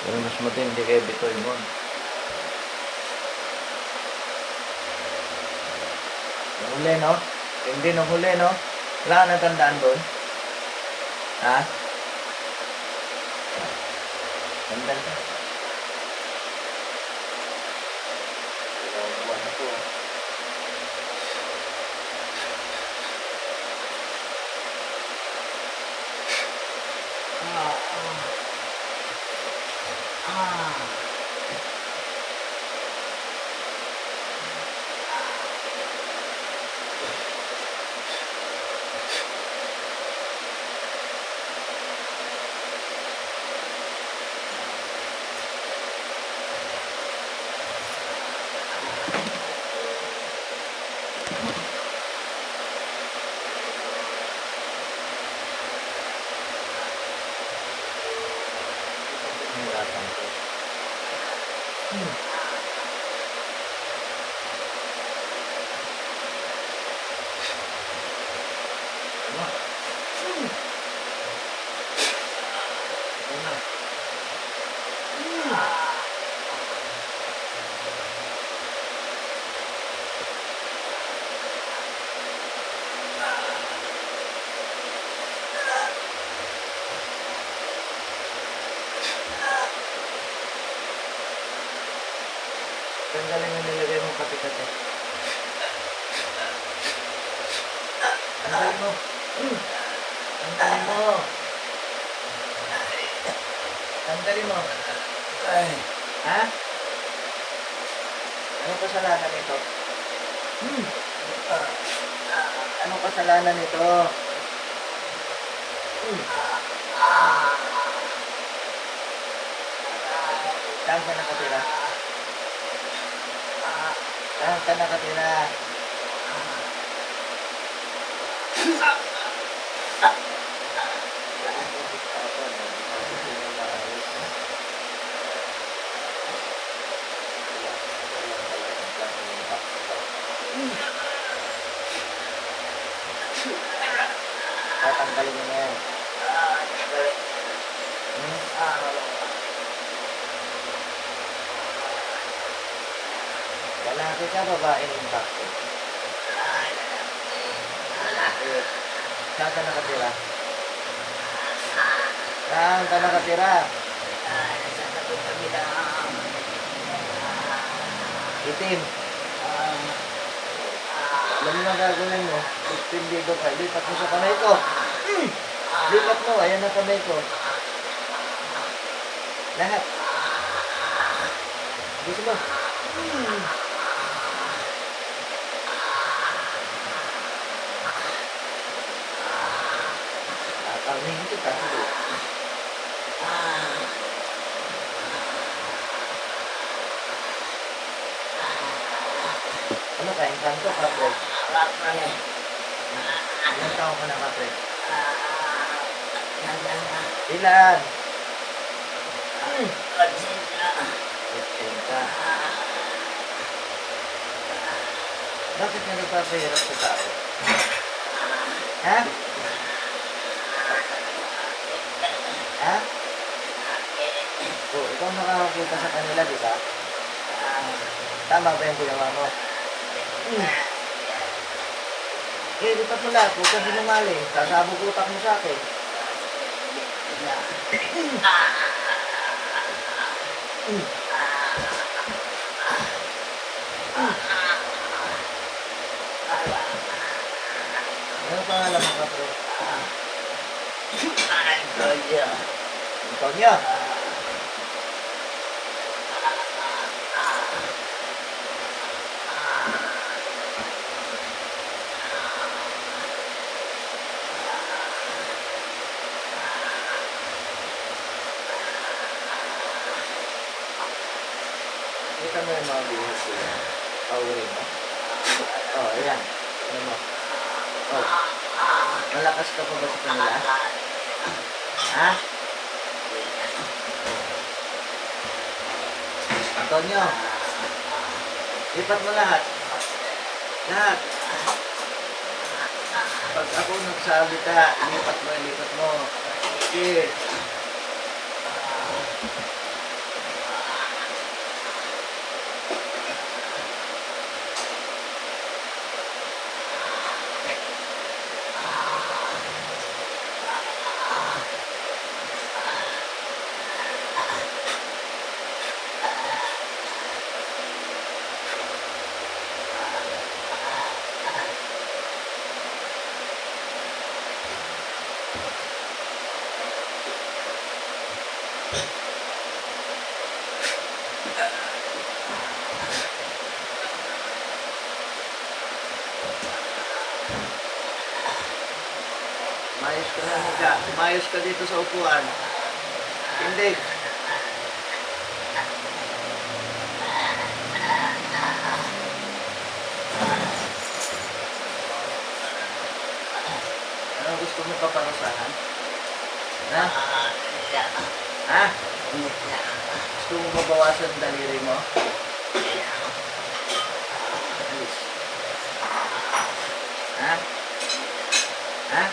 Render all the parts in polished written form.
Pero mas matindi kay Bitoy mo. Huli, no? Hindi no huli, no? Wala ka natandaan doon? Ha? Tandaan ka? Buwan ako. Hirapan ko. Ano? Ano? Tanggalin ang nilagay mong kati-kati. Tanggalin mo. Tanggalin mo. Tanggalin mo. Ay. Ha? Anong kasalanan nito? Anong kasalanan nito? Saan ka nakatira? Saan ka nakatira? Tatanggalin mo na yan. Lalaki ka, babae yung bakit? Lalaki. Saan ka nakatira? Saan ka nakatira? Itim. Alam mo na gagawin mo. Suspendido ka. Lipat mo sa kamay ko. Lipat mo. Ayan ang kamay ko. Lahat. Gusto mo? Karnihin kita. Ano ka? Encanto ka, Fred? Ilang taon ka na ka, Fred? Ilan? 80. Bakit nga nagpapahirap sa tao? Ha? Ha? Oh, ikaw nakakakita sa kanila, di ba? Tama ba yung ginawa mo? Eh, lipat mo lahat. Huwag kang sinungaling. Sasabog utak mo sa akin. Ano pangalan mo, kapre? Antonio. Antonio? Kita mo yung mga bihis sila. Pauwi mo. Oh, ayan. Ano mo? Oh. Malakas ka pa ba sa kanila? Ha? Antonio. Lipat mo lahat. Lahat. Pag ako nagsalita, lipat mo. Sige. ka. Umayos ka dito sa upuan. Hindi. Ano gusto mo paparusahan? Ha? Ha? Gusto mo mabawasan daliri mo? Alis. Ha? Ha?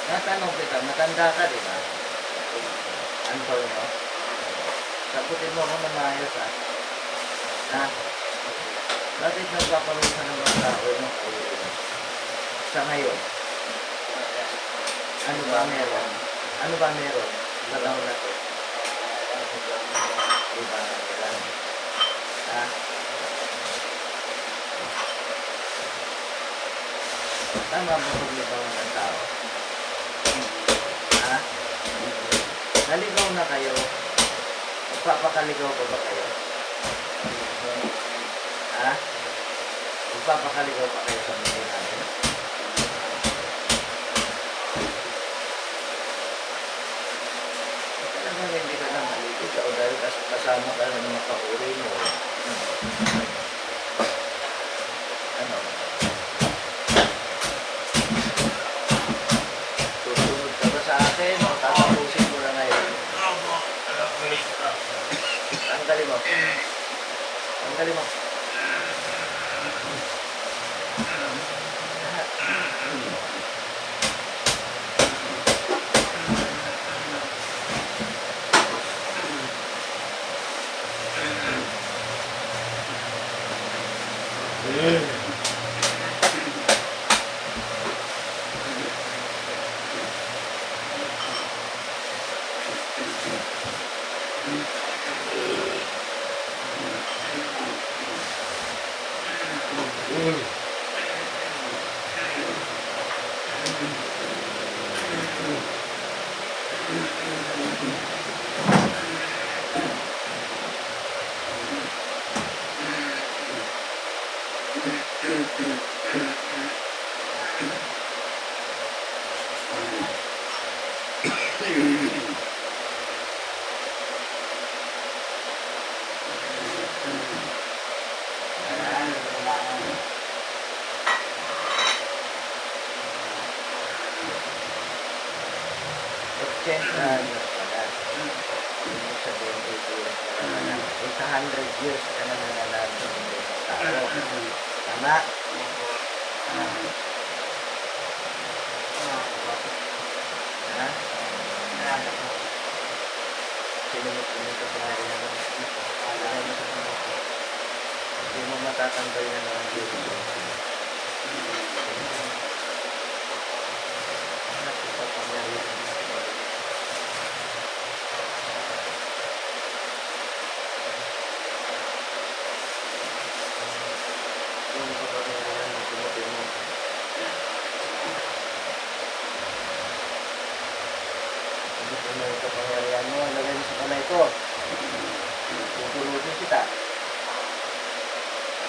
Natanong kita, matanda ka, di ba? Antonio? Sagutin mo ako na maayos, ha? Ha? Bakit nagpaparusa ng mga tao ng ulo? Sa ngayon? Ano ba meron? Ano ba meron sa taon na to? Di ba meron? Ha? Tama ba paglibangan ng tao? Ha? Naligaw na kayo? Magpapakaligaw pa ba kayo? Ha? Magpapakaligaw pa kayo sa mundo namin? Talagang hindi ka na maliligaw dahil kasama ka na ng mga kahuri mo. Ano? Susunod ka ba sa akin o tatapusin mo na ngayon? Tanggalin mo. Tanggalin mo. Years pala. Ibig sabihin 800 years ka na nananalo sa mundo ng tao. Tama? Ha? Sinunod mo ito sa hari naman. Alay mo sa kanila. Hindi mo matatanggal na ng Diyos. Anak, ipapangyarihan mo. Yung ipapangyarihan mo, tumutin mo. Tumutin mo yung ipapangyarihan mo. Lagay mo sa kamay ko. Tutulutin kita.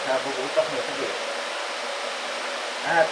Sabog utak mo, sige. At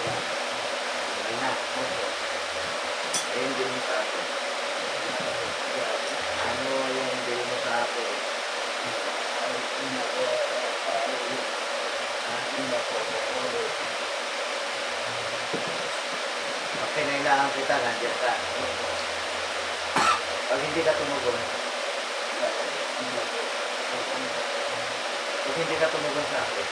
Wala na. Ayun din mo sa akin. Ano yung bili mo sa akin? Pag kinailangan kita, nandiyan ka. Pag hindi ka tumugon, pag hindi ka tumugon sa akin,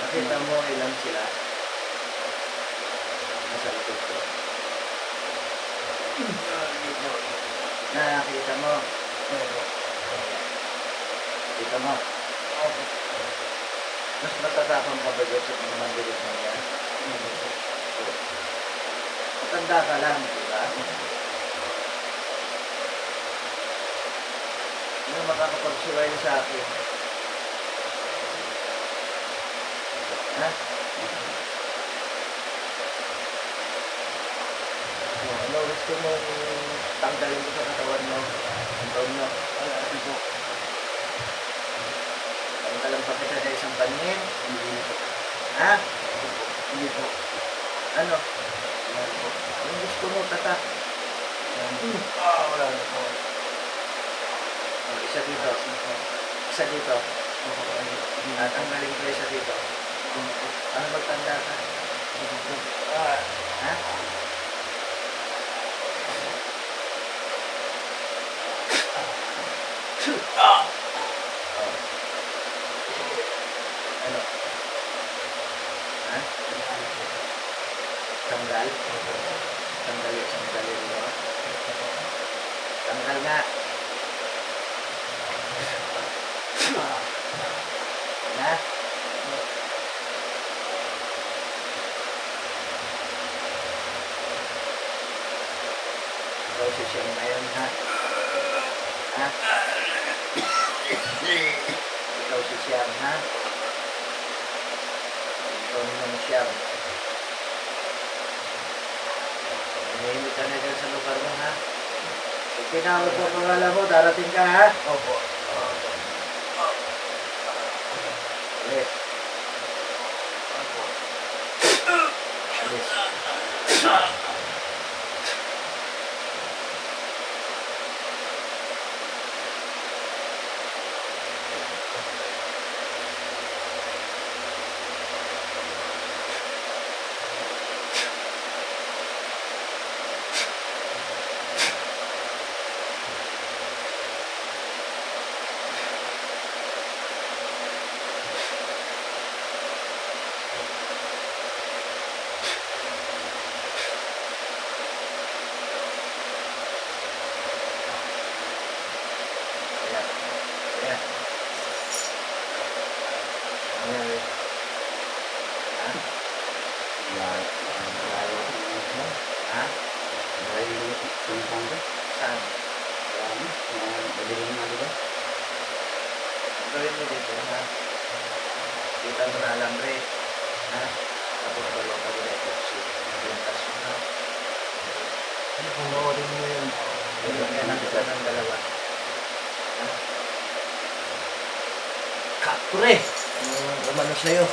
nakita mo ilan sila? Nasa likod ko. Nakita mo? Kita mo? Mas matatapang ka ba dyan sa mga mandilit mo yan? Matanda ka lang, di ba? Ano makakapagsuway sa akin? Ha? Ano gusto mong tanggalin ko sa katawan mo? Antonio? Tanggalan pa kita sa isang panin? Ha? Hindi po. Ano? Ang gusto mo, tatak? Wala na po. Isa dito. Isa dito. At ang galing ko isa dito. Ano magtanda ka? Ha? Oh. Ano? Ha? Tanggal? Tanggalin mo. Tanggal nga. Na? Ikaw si Shem ngayon, ha? Ha? Ikaw si Shem, ha? Ikaw naman Shem. Nanahimik ka na dyan sa lugar mo, ha? Pag tinawag ko pangalan mo, darating ka, ha? Opo. Alis. Alis. Ayan. Ayan. Ayan. Ha? Ha? Saan? Gawin mo dito, ha? Kita mo na alambre. Ha? Tapos balong ka muna epoxy. Pintas mo, ha? Ano kung maorin mo yun? Bigyan lang kita ng dalawa. Ha? Kapre! Ano sa'yo?